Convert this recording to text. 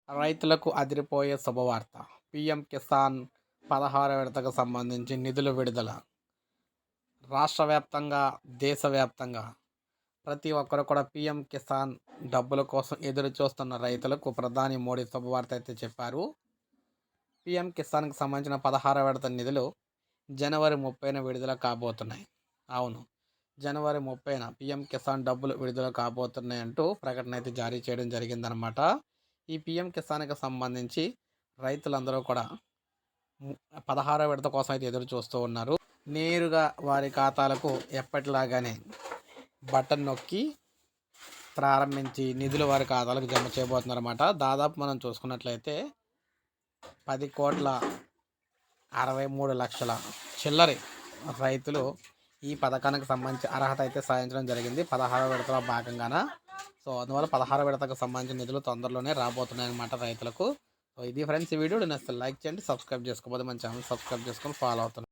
రైతులకు అదిరిపోయే శుభవార్త. పీఎం కిసాన్ 16వ విడతకు సంబంధించి నిధుల విడుదల. రాష్ట్ర వ్యాప్తంగా, దేశవ్యాప్తంగా ప్రతి ఒక్కరు కూడా పీఎం కిసాన్ డబ్బుల కోసం ఎదురు చూస్తున్న రైతులకు ప్రధాని మోడీ శుభవార్త అయితే చెప్పారు. పీఎం కిసాన్కి సంబంధించిన 16వ విడత నిధులు జనవరి 30న విడుదల కాబోతున్నాయి. అవును, జనవరి 30న పీఎం కిసాన్ డబ్బులు విడుదల కాబోతున్నాయంటూ ప్రకటన అయితే జారీ చేయడం జరిగిందనమాట. ఈ పీఎం కిసాన్కి సంబంధించి రైతులందరూ కూడా 16వ విడత కోసం అయితే ఎదురు చూస్తూ ఉన్నారు. నేరుగా వారి ఖాతాలకు ఎప్పటిలాగానే బటన్ నొక్కి ప్రారంభించి నిధులు వారి ఖాతాలకు జమ చేయబోతున్నారన్నమాట. దాదాపు మనం చూసుకున్నట్లయితే 10,63,00,000 చిల్లరి రైతులు ఈ పథకానికి సంబంధించి అర్హత అయితే సాధించడం జరిగింది 16వ విడతలో భాగంగాన. సో అందువల్ల 16వ విడతకు సంబంధించిన నిధులు తొందరలోనే రాబోతున్నాయన్నమాట రైతులకు. సో ఇది ఫ్రెండ్స్, ఈ వీడియో నచ్చితే లైక్ చేయండి, సబ్స్క్రైబ్ చేసుకోకపోతే మన ఛానల్ సబ్స్క్రైబ్ చేసుకొని ఫాలో అవుతున్నాను.